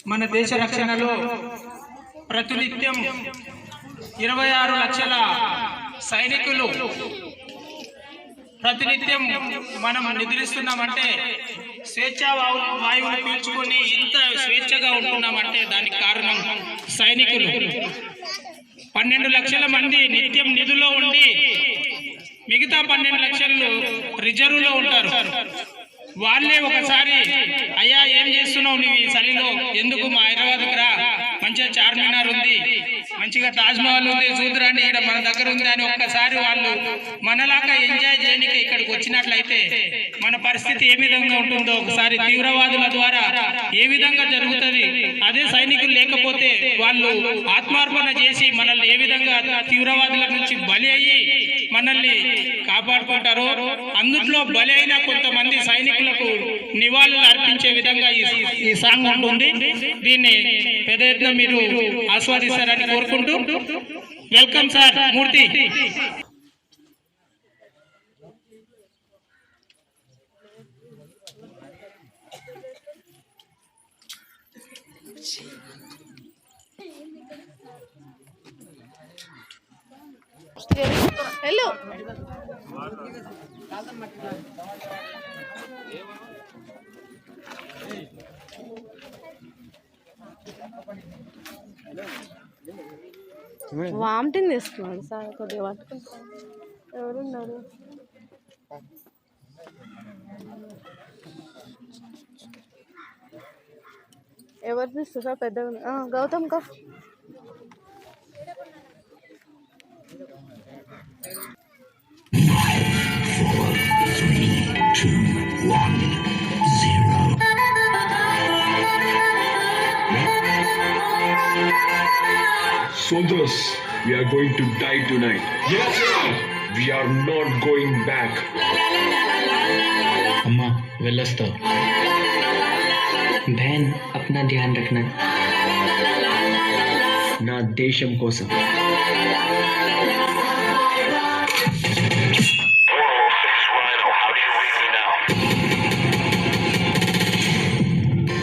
మన దేశ రక్షణలో ప్రతినిత్యం 26 లక్షల సైనికులు ప్రతినిత్యం మనం నిద్రిస్తున్నామంటే స్వేచ్ఛా వాయువులు పీల్చుకొని ఇంత స్వేచ్ఛగా ఉంటున్నామంటే దానికి కారణం సైనికులు. 12 లక్షల మంది నిత్యం నిధులో ఉండి మిగతా 12 లక్షలు రిజర్వ్లో ఉంటారు. వాళ్ళే ఒకసారి అయ్యా ఏం చేస్తున్నావు నువ్వు ఈ చలిలో, ఎందుకు మా హైదరాబాద్కి రా, మంచిగా చార్మినార్ ఉంది, మంచిగా తాజ్మహల్ ఉంది, చూద్దురాండి ఇక్కడ మన దగ్గర ఉంది అని ఒక్కసారి వాళ్ళు మనలాగా ఎంజాయ్ చేయడానికి ఇక్కడికి వచ్చినట్లయితే మన పరిస్థితి ఏ విధంగా ఉంటుందో ఒకసారి తీవ్రవాదుల ద్వారా ఏ విధంగా జరుగుతుంది. అదే సైనికులు లేకపోతే వాళ్ళు ఆత్మార్పణ చేసి మనల్ని ఏ విధంగా తీవ్రవాదుల నుంచి బలి అయ్యి మనల్ని కాపాడుకుంటారో, అందుట్లో బలి అయిన కొంతమంది సైనికులకు నివాళులు అర్పించే విధంగా ఈ సాంగ్ ఉంటుంది. దీన్ని పెద్ద ఎత్తున మీరు ఆస్వాదిస్తారని కోరుకుంటూ వెల్కమ్ సార్ మూర్తి. హలో వామిటింగ్ చేస్తున్నాడు సార్, కొద్దిగా పట్టుకుంటాను. ఎవరున్నారు? ఎవరు తీస్తారు సార్? పెద్దగా గౌతమ్ కా Soldiers, we are going to die tonight. Yes, sir. We are not going back. अम्मा वेलस्ता बहन अपना ध्यान रखना ना देशम कोसम.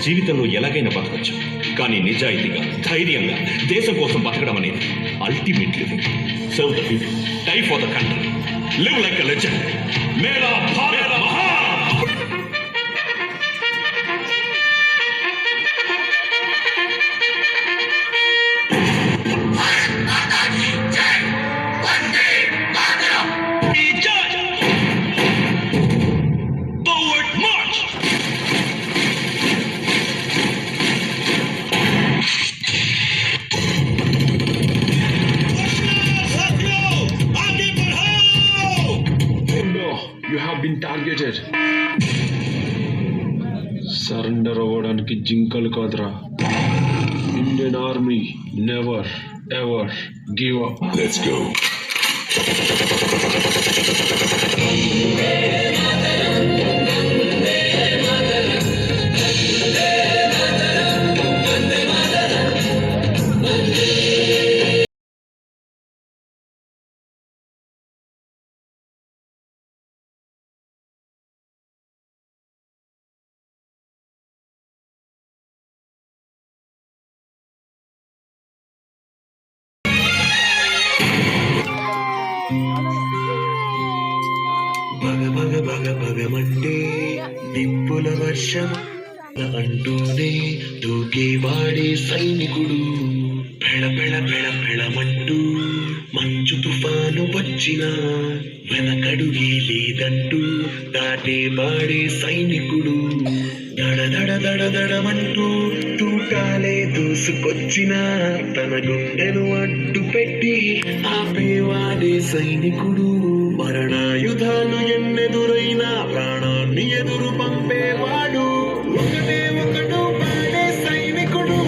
జీవితంలో ఎలాగైనా బతకచ్చు, కానీ నిజాయితీగా ధైర్యంగా దేశం కోసం బతకడం అనేది ultimate living. Serve the people, die for the country, live like a legend. మేరా భారత మహాన్. Targeted. సరెండర్ అవ్వడానికి జింకలు కాదురా. Indian army never ever give up. Let's go. భగమంటే నిప్పుల వర్షం అంటూనే దూకేవాడే సైనికుడు. పెళమంటూ మంచు తుఫాను వచ్చినా వెనకడుగే లేదంటూ దాటేవాడే సైనికుడు. దడమంటూ తూటాలే దూసుకొచ్చినా తన గుండెను అడ్డు పెట్టి ఆపేవాడే సైనికుడు. మరణాయుధాలు ఎన్నెదురైనా ప్రాణాన్ని ఎదురు పంపేవాడు ఒకడు పాడే సైనికుడు.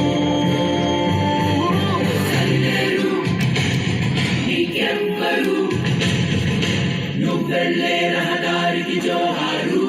నువ్వెళ్ళే రహదారికి జోహారు.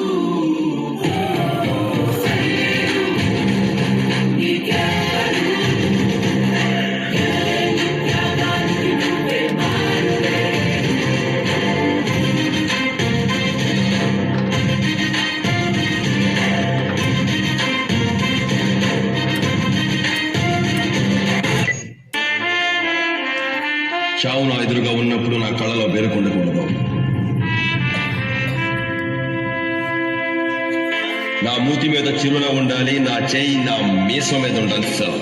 చావు నా ఎదురుగా ఉన్నప్పుడు నా కళ్ళలో వేరుకుండకూడదు బాబు. నా మూతి మీద చిరునవ్వు ఉండాలి, నా చేయి నా మీసం మీద ఉండాలి సార్.